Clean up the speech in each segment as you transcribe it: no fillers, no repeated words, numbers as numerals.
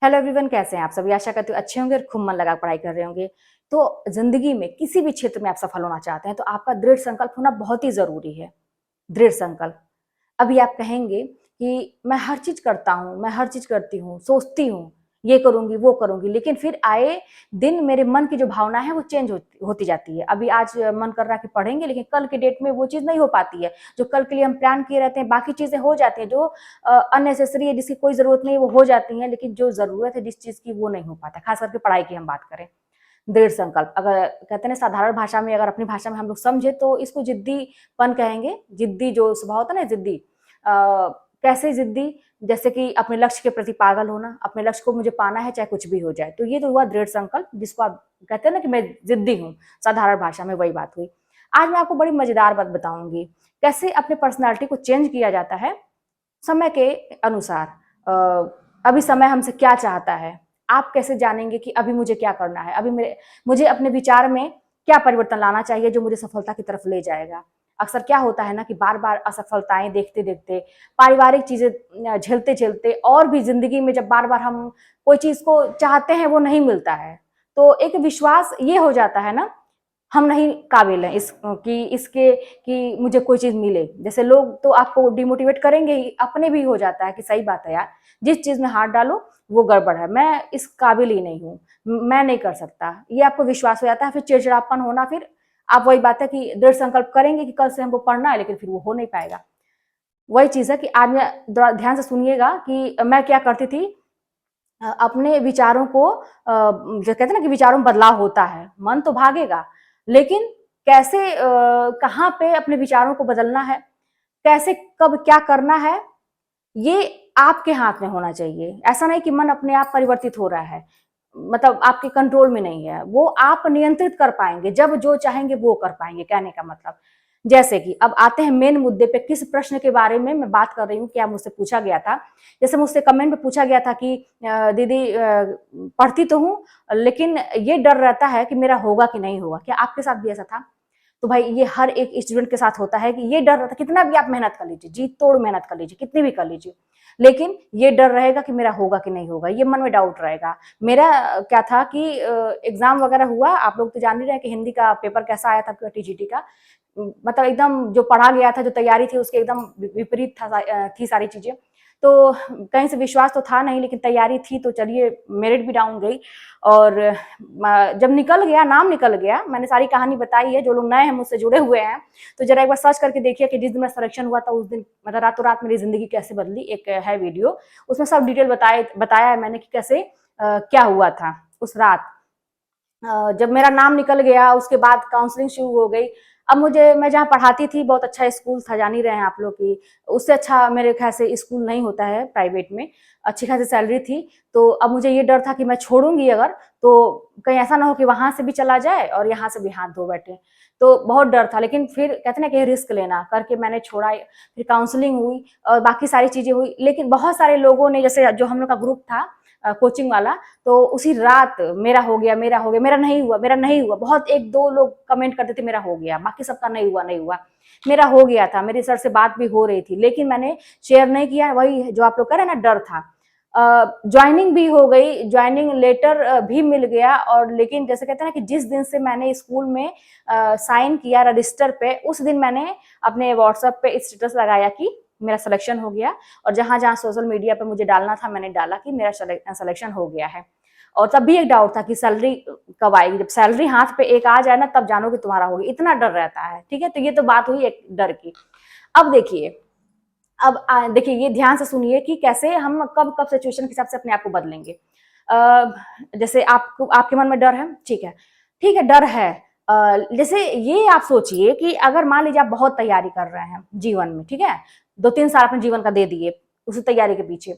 Hello everyone, कैसे हैं आप सभी। आशा करती हूँ अच्छे होंगे और खूब मन लगा पढ़ाई कर रहे होंगे। तो जिंदगी में किसी भी क्षेत्र में आप सफल होना चाहते हैं तो आपका दृढ़ संकल्प होना बहुत ही जरूरी है। दृढ़ संकल्प। अभी आप कहेंगे कि मैं हर चीज करता हूँ, मैं हर चीज करती हूँ, सोचती हूँ, ये करूंगी वो करूंगी, लेकिन फिर आए दिन मेरे मन की जो भावना है वो चेंज होती जाती है। अभी आज मन कर रहा है कि पढ़ेंगे, लेकिन कल के डेट में वो चीज नहीं हो पाती है। जो कल के लिए हम प्लान किए रहते हैं, बाकी चीजें हो जाती हैं जो अननेसेसरी है, जिसकी कोई जरूरत नहीं है, वो हो जाती हैं, लेकिन जो जरूरत है जिस चीज की वो नहीं हो पाता। खास करके पढ़ाई की हम बात करें। दृढ़ संकल्प, अगर कहते हैं साधारण भाषा में, अगर अपनी भाषा में हम लोग समझे तो इसको जिद्दीपन कहेंगे। जिद्दी जो स्वभाव होता है ना, जिद्दी। कैसे जिद्दी? जैसे कि अपने लक्ष्य के प्रति पागल होना, अपने लक्ष्य को मुझे पाना है चाहे कुछ भी हो जाए। तो ये तो हुआ दृढ़ संकल्प, जिसको आप कहते हैं ना कि मैं जिद्दी हूँ। साधारण भाषा में वही बात हुई। आज मैं आपको बड़ी मजेदार बात बताऊंगी, कैसे अपने पर्सनालिटी को चेंज किया जाता है समय के अनुसार। अभी समय हमसे क्या चाहता है, आप कैसे जानेंगे कि अभी मुझे क्या करना है, अभी मुझे अपने विचार में क्या परिवर्तन लाना चाहिए जो मुझे सफलता की तरफ ले जाएगा। अक्सर क्या होता है ना कि बार बार असफलताएं देखते देखते, पारिवारिक चीजें झेलते झेलते, और भी जिंदगी में जब बार बार हम कोई चीज को चाहते हैं वो नहीं मिलता है, तो एक विश्वास ये हो जाता है ना, हम नहीं काबिल हैं इसके कि मुझे कोई चीज मिले। जैसे लोग तो आपको डिमोटिवेट करेंगे ही, अपने भी हो जाता है कि सही बात है यार, जिस चीज में हाथ डालो वो गड़बड़ है, मैं इस काबिल ही नहीं हूँ, मैं नहीं कर सकता, ये आपको विश्वास हो जाता है। फिर चिड़चिड़ापन होना, फिर आप वही बात है कि दृढ़ संकल्प करेंगे कि कल से हमको पढ़ना है, लेकिन फिर वो हो नहीं पाएगा। वही चीज है कि आज मैं ध्यान से सुनिएगा कि मैं क्या करती थी। अपने विचारों को जो कहते हैं ना कि विचारों में बदलाव होता है, मन तो भागेगा, लेकिन कैसे कहाँ पे अपने विचारों को बदलना है, कैसे कब क्या करना है, ये आपके हाथ में होना चाहिए। ऐसा नहीं कि मन अपने आप परिवर्तित हो रहा है, मतलब आपके कंट्रोल में नहीं है, वो आप नियंत्रित कर पाएंगे, जब जो चाहेंगे वो कर पाएंगे। कहने का मतलब, जैसे कि अब आते हैं मेन मुद्दे पे, किस प्रश्न के बारे में मैं बात कर रही हूँ, क्या मुझसे पूछा गया था। जैसे मुझसे कमेंट में पूछा गया था कि दीदी पढ़ती तो हूँ, लेकिन ये डर रहता है कि मेरा होगा कि नहीं होगा। क्या आपके साथ भी ऐसा था? तो भाई ये हर एक स्टूडेंट के साथ होता है कि ये डर रहता है, कितना भी आप मेहनत कर लीजिए, जी तोड़ मेहनत कर लीजिए, कितनी भी कर लीजिए, लेकिन ये डर रहेगा कि मेरा होगा कि नहीं होगा, ये मन में डाउट रहेगा। मेरा क्या था कि एग्जाम वगैरह हुआ, आप लोग तो जान ही रहे हैं कि हिंदी का पेपर कैसा आया था टीजीटी का। मतलब एकदम जो पढ़ा गया था, जो तैयारी थी उसके एकदम विपरीत थी सारी चीजें। तो कहीं से विश्वास तो था नहीं, लेकिन तैयारी थी, तो चलिए मेरिट भी डाउन गई। और जब निकल गया, नाम निकल गया, मैंने सारी कहानी बताई है, जो लोग नए हैं मुझसे जुड़े हुए हैं तो जरा एक बार सर्च करके देखिए कि जिस दिन मेरा सिलेक्शन हुआ था उस दिन मतलब रातों रात मेरी जिंदगी कैसे बदली। एक है वीडियो, उसमें सब डिटेल बताया है मैंने कि कैसे क्या हुआ था उस रात। जब मेरा नाम निकल गया उसके बाद काउंसलिंग शुरू हो गई। अब मैं जहाँ पढ़ाती थी बहुत अच्छा स्कूल था, जान ही रहे हैं आप लोग की, उससे अच्छा मेरे ख्याल से स्कूल नहीं होता है प्राइवेट में, अच्छी खासी सैलरी थी। तो अब मुझे ये डर था कि मैं छोड़ूंगी अगर, तो कहीं ऐसा ना हो कि वहां से भी चला जाए और यहाँ से भी हाथ धो बैठे। तो बहुत डर था, लेकिन फिर कहते ना कि रिस्क लेना करके मैंने छोड़ा। फिर काउंसलिंग हुई और बाकी सारी चीजें हुई, लेकिन बहुत सारे लोगों ने, जैसे जो हम लोग का ग्रुप था कोचिंग वाला, तो उसी रात मेरा हो गया, मेरा हो गया, मेरा नहीं हुआ, मेरा नहीं हुआ। बहुत एक दो लोग कमेंट करते थे मेरा हो गया, बाकी सबका नहीं हुआ, नहीं हुआ। मेरा हो गया था, मेरी सर से बात भी हो रही थी, लेकिन मैंने शेयर नहीं किया। वही जो आप लोग कह रहे हैं ना, डर था। ज्वाइनिंग भी हो गई, ज्वाइनिंग लेटर भी मिल गया, और लेकिन जैसे कहते हैं ना कि जिस दिन से मैंने स्कूल में साइन किया रजिस्टर पे, उस दिन मैंने अपने व्हाट्सएप पे स्टेटस लगाया कि मेरा सिलेक्शन हो गया। और जहां जहां सोशल मीडिया पे मुझे डालना था मैंने डाला कि मेरा सिलेक्शन हो गया है। और तब भी एक डाउट था कि सैलरी कब आएगी, जब सैलरी हाथ पे एक आ जाए ना तब जानो कि तुम्हारा होगी, इतना डर रहता है। ठीक है, तो ये तो बात हुई एक डर की। अब देखिए, अब देखिए, ये ध्यान से सुनिए कि कैसे हम कब कब सिचुएशन के हिसाब से अपने आप को बदलेंगे। जैसे आपको, आपके मन में डर है, ठीक है, ठीक है, डर है। जैसे ये आप सोचिए कि अगर मान लीजिए आप बहुत तैयारी कर रहे हैं जीवन में, ठीक है, 2-3 साल अपने जीवन का दे दिए उसी तैयारी के पीछे,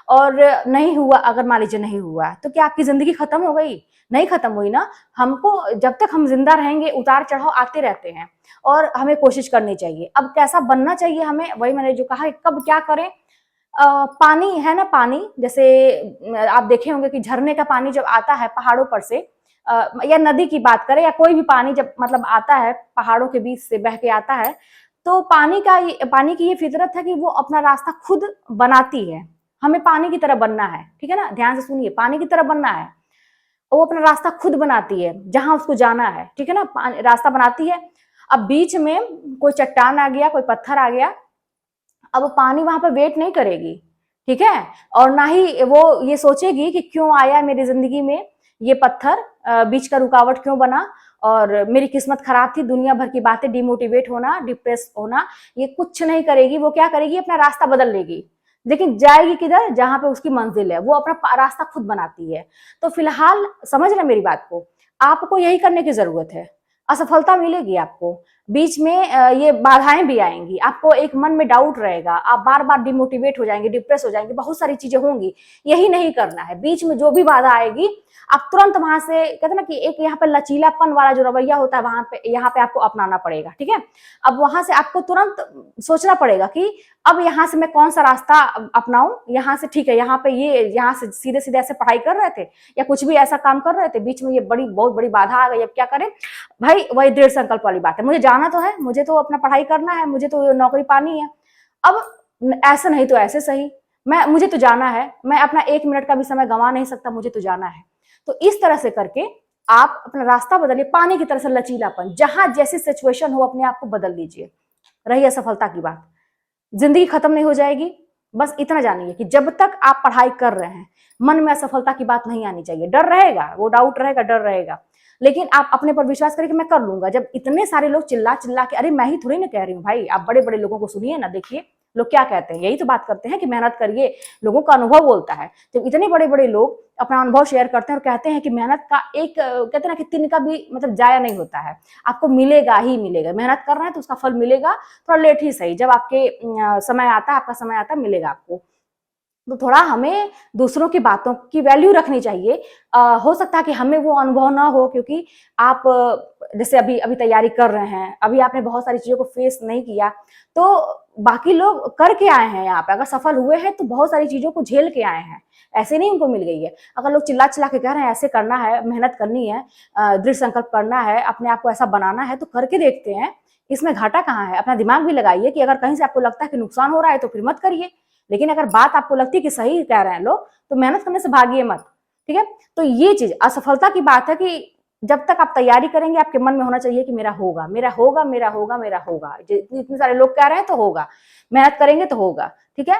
और नहीं हुआ, अगर मान लीजिए नहीं हुआ, तो क्या आपकी जिंदगी खत्म हो गई? नहीं खत्म हुई ना। हमको जब तक हम जिंदा रहेंगे उतार चढ़ाव आते रहते हैं, और हमें कोशिश करनी चाहिए। अब कैसा बनना चाहिए हमें, वही मैंने जो कहा, कब क्या करें। पानी है ना, पानी जैसे आप देखे होंगे कि झरने का पानी जब आता है पहाड़ों पर से, या नदी की बात करें, या कोई भी पानी जब मतलब आता है पहाड़ों के बीच से बह के आता है, तो पानी की ये फितरत है कि वो अपना रास्ता खुद बनाती है। हमें पानी की तरह बनना है, ठीक है ना, ध्यान से सुनिए, पानी की तरह बनना है। वो अपना रास्ता खुद बनाती है जहां उसको जाना है, ठीक है ना, रास्ता बनाती है। अब बीच में कोई चट्टान आ गया, कोई पत्थर आ गया, अब वो पानी वहां पर वेट नहीं करेगी, ठीक है, और ना ही वो ये सोचेगी कि क्यों आया मेरी जिंदगी में ये पत्थर, बीच का रुकावट क्यों बना, और मेरी किस्मत खराब थी, दुनिया भर की बातें, डिमोटिवेट होना, डिप्रेस होना, ये कुछ नहीं करेगी। वो क्या करेगी, अपना रास्ता बदल लेगी, लेकिन जाएगी किधर, जहां पे उसकी मंजिल है। वो अपना रास्ता खुद बनाती है। तो फिलहाल समझ रहे मेरी बात को, आपको यही करने की जरूरत है। असफलता मिलेगी आपको, बीच में ये बाधाएं भी आएंगी, आपको एक मन में डाउट रहेगा, आप बार बार डिमोटिवेट हो जाएंगे, डिप्रेस हो जाएंगे, बहुत सारी चीजें होंगी। यही नहीं करना है। बीच में जो भी बाधा आएगी, आप तुरंत वहां से, कहते ना कि एक यहाँ पे लचीलापन वाला जो रवैया होता है, वहां पे यहाँ पे आपको अपनाना पड़ेगा, ठीक है। अब वहां से आपको तुरंत सोचना पड़ेगा कि अब यहाँ से मैं कौन सा रास्ता अपनाऊं, यहाँ से ठीक है, यहाँ पे ये, यहाँ से सीधे सीधे ऐसे पढ़ाई कर रहे थे या कुछ भी ऐसा काम कर रहे थे, बीच में ये बहुत बड़ी बाधा आ गई, अब क्या करें भाई। वही दृढ़ संकल्प वाली बात है, मुझे जाना तो है, मुझे तो अपना पढ़ाई करना है, मुझे तो नौकरी पानी है। अब ऐसा नहीं तो ऐसे सही, मुझे तो जाना है, मैं अपना 1 मिनट का भी समय गंवा नहीं सकता, मुझे तो जाना है। तो इस तरह से करके आप अपना रास्ता बदलिए, पानी की तरह से लचीलापन, जहां जैसी सिचुएशन हो अपने आप को बदल लीजिए। रही असफलता की बात, जिंदगी खत्म नहीं हो जाएगी। बस इतना जानिए कि जब तक आप पढ़ाई कर रहे हैं, मन में असफलता की बात नहीं आनी चाहिए। डर रहेगा, वो डाउट रहेगा, डर रहेगा, लेकिन आप अपने पर विश्वास करें कि मैं कर लूंगा। जब इतने सारे लोग चिल्ला चिल्ला के, अरे मैं ही थोड़ी ना कह रही हूँ भाई, आप बड़े बड़े लोगों को सुनिए ना, देखिए लोग क्या कहते हैं, यही तो बात करते हैं कि मेहनत करिए, लोगों का अनुभव बोलता है। जब इतने बड़े बड़े लोग अपना अनुभव शेयर करते हैं और कहते हैं कि मेहनत का एक, कहते हैं ना कि तिनका भी मतलब जाया नहीं होता है, आपको मिलेगा ही मिलेगा। मेहनत कर रहे हैं तो उसका फल मिलेगा, थोड़ा लेट ही सही, जब आपके समय आता है, आपका समय आता है, मिलेगा आपको। तो थोड़ा हमें दूसरों की बातों की वैल्यू रखनी चाहिए। हो सकता है कि हमें वो अनुभव ना हो, क्योंकि आप जैसे अभी अभी तैयारी कर रहे हैं, अभी आपने बहुत सारी चीजों को फेस नहीं किया, तो बाकी लोग करके आए हैं यहाँ पे, अगर सफल हुए हैं तो बहुत सारी चीजों को झेल के आए हैं, ऐसे नहीं उनको मिल गई है। अगर लोग चिल्ला चिल्ला के कह रहे हैं ऐसे करना है, मेहनत करनी है, दृढ़ संकल्प करना है, अपने आप को ऐसा बनाना है, तो करके देखते हैं, इसमें घाटा कहाँ है। अपना दिमाग भी लगाइए कि अगर कहीं से आपको लगता है कि नुकसान हो रहा है तो फिर मत करिए, लेकिन अगर बात आपको लगती है कि सही कह रहे हैं लोग, तो मेहनत करने से भागिए मत, ठीक है। तो ये चीज असफलता की बात है कि जब तक आप तैयारी करेंगे, आपके मन में होना चाहिए कि मेरा होगा, मेरा होगा, मेरा होगा, मेरा होगा। इतने सारे लोग कह रहे हैं तो होगा, मेहनत करेंगे तो होगा, ठीक है,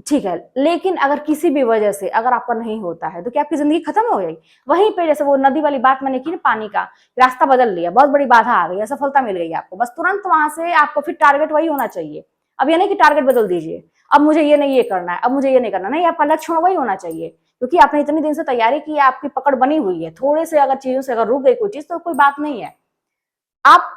ठीक है। लेकिन अगर किसी भी वजह से अगर आपका नहीं होता है, तो क्या आपकी जिंदगी खत्म हो गई? वहीं पे जैसे वो नदी वाली बात मैंने की ना, पानी का रास्ता बदल लिया, बहुत बड़ी बाधा आ गई, असफलता मिल गई आपको, बस तुरंत वहां से आपको फिर टारगेट वही होना चाहिए। अब ये नहीं कि टारगेट बदल दीजिए, अब मुझे ये नहीं ये करना है, अब मुझे ये नहीं करना, नहीं, आपका लक्ष्य वही होना चाहिए, क्योंकि आपने इतने दिन से तैयारी की है, आपकी पकड़ बनी हुई है। थोड़े से अगर चीजों से अगर रुक गई कोई चीज तो कोई बात नहीं है, आप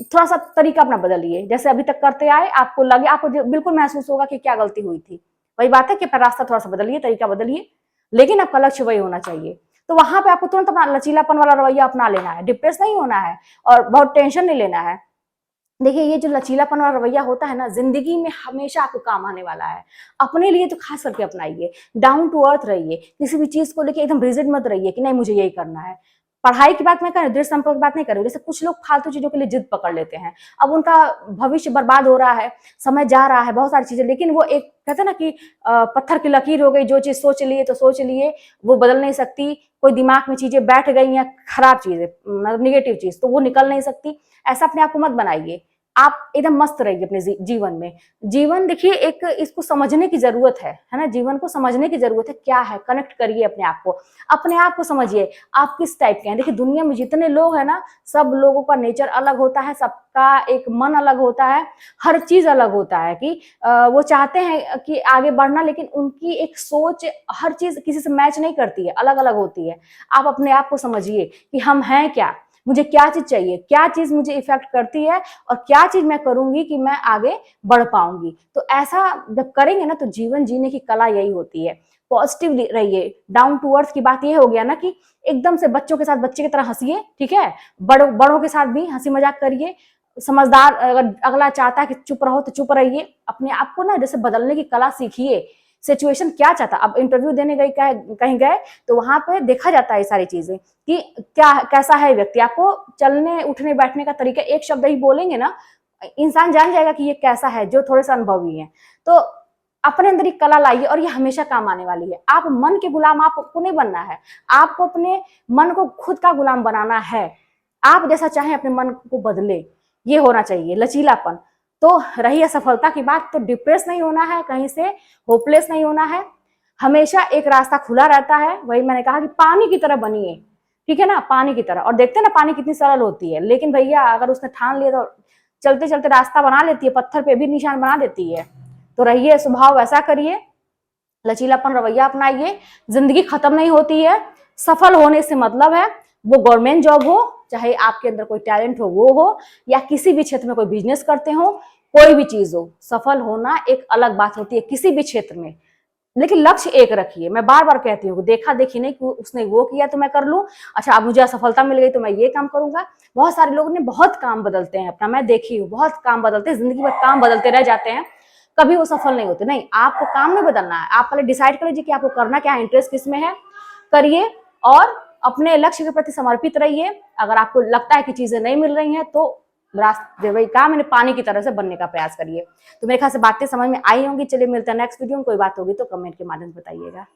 थोड़ा सा तरीका अपना बदलिए, जैसे अभी तक करते आए, आपको लगे, आपको बिल्कुल महसूस होगा कि क्या गलती हुई थी, वही बात है कि अपना रास्ता थोड़ा सा बदलिए, तरीका बदलिए, लेकिन आपका लक्ष्य वही होना चाहिए। तो वहां पे आपको तुरंत अपना लचीलापन वाला रवैया अपना लेना है, डिप्रेस नहीं होना है और बहुत टेंशन नहीं लेना है। देखिए, ये जो लचीलापन वाला रवैया होता है ना, जिंदगी में हमेशा आपको काम आने वाला है। अपने लिए तो खास करके अपनाइए, डाउन टू अर्थ रहिए, किसी भी चीज को लेके एकदम रिजिड मत रहिए कि नहीं मुझे यही करना है। पढ़ाई की बात मैं कर रही हूँ, दृढ़ संकल्प की बात नहीं कर रही हूँ। जैसे कुछ लोग फालतू चीजों के लिए जिद पकड़ लेते हैं, अब उनका भविष्य बर्बाद हो रहा है, समय जा रहा है, बहुत सारी चीजें, लेकिन वो एक कहते हैं ना कि पत्थर की लकीर हो गई, जो चीज सोच लिए तो सोच लिए, वो बदल नहीं सकती। कोई दिमाग में चीजें बैठ गई हैं, खराब चीजें, मतलब निगेटिव चीज, तो वो निकल नहीं सकती। ऐसा अपने आप को मत बनाइए, आप एकदम मस्त रहिए अपने जीवन में। जीवन देखिए, एक इसको समझने की जरूरत है ना, जीवन को समझने की जरूरत है, क्या है, कनेक्ट करिए अपने आप को समझिए, आप किस टाइप के हैं। देखिए, दुनिया में जितने लोग हैं ना, सब लोगों का नेचर अलग होता है, सबका एक मन अलग होता है, हर चीज अलग होता है कि वो चाहते हैं कि आगे बढ़ना, लेकिन उनकी एक सोच, हर चीज किसी से मैच नहीं करती है, अलग अलग होती है। आप अपने आप को समझिए कि हम हैं क्या, मुझे क्या चीज चाहिए, क्या चीज मुझे इफेक्ट करती है, और क्या चीज मैं करूंगी कि मैं आगे बढ़ पाऊंगी। तो ऐसा जब करेंगे ना, तो जीवन जीने की कला यही होती है। पॉजिटिव रहिए, डाउन टू अर्थ की बात ये हो गया ना कि एकदम से बच्चों के साथ बच्चे की तरह हंसिए, ठीक है, बड़ों के साथ भी हंसी मजाक करिए। समझदार, अगर अगला चाहता है कि चुप रहो तो चुप रहिए। अपने आप को ना जैसे बदलने की कला सीखिए। सिचुएशन क्या चाहता, अब इंटरव्यू देने गई, कहीं गए, तो वहां पे देखा जाता है ये सारी चीजें कि क्या कैसा है व्यक्ति। आपको चलने उठने बैठने का तरीका, एक शब्द ही बोलेंगे ना, इंसान जान जाएगा कि ये कैसा है, जो थोड़े से अनुभवी है। तो अपने अंदर एक कला लाइए और ये हमेशा काम आने वाली है। आप मन के गुलाम आपको नहीं बनना है, आपको अपने मन को खुद का गुलाम बनाना है। आप जैसा चाहें अपने मन को बदले, ये होना चाहिए लचीलापन। तो रही असफलता की बात, तो डिप्रेस नहीं होना है, कहीं से होपलेस नहीं होना है, हमेशा एक रास्ता खुला रहता है। वही मैंने कहा कि पानी की तरह बनिए, ठीक है ना, पानी की तरह। और देखते हैं ना पानी कितनी सरल होती है, लेकिन भैया अगर उसने ठान लिया तो चलते चलते रास्ता बना लेती है, पत्थर पे भी निशान बना देती है। तो रहिए, स्वभाव वैसा करिए, लचीलापन रवैया अपनाइए। जिंदगी खत्म नहीं होती है, सफल होने से मतलब है, वो गवर्नमेंट जॉब हो, चाहे आपके अंदर कोई टैलेंट हो वो हो, या किसी भी क्षेत्र में कोई बिजनेस करते हो, कोई भी चीज हो, सफल होना एक अलग बात होती है किसी भी क्षेत्र में। लेकिन लक्ष्य एक रखिए। मैं बार बार कहती हूँ, देखा देखी नहीं कि उसने वो किया तो मैं कर लूं, अच्छा अब मुझे असफलता मिल गई तो मैं ये काम करूंगा। बहुत सारे लोग ने बहुत काम बदलते हैं अपना, मैं देखी हूँ, बहुत काम बदलते हैं, जिंदगी भर काम बदलते रह जाते हैं, कभी वो सफल नहीं होते। नहीं, आपको काम नहीं बदलना है, आप पहले डिसाइड कर लीजिए कि आपको करना क्या है, इंटरेस्ट किस में है, करिए और अपने लक्ष्य के प्रति समर्पित रहिए। अगर आपको लगता है कि चीजें नहीं मिल रही हैं तो रास्ते, वही कहा मैंने, पानी की तरह से बनने का प्रयास करिए। तो मेरे ख्याल से बातें समझ में आई होंगी। चलिए मिलते हैं नेक्स्ट वीडियो में, कोई बात होगी तो कमेंट के माध्यम से बताइएगा।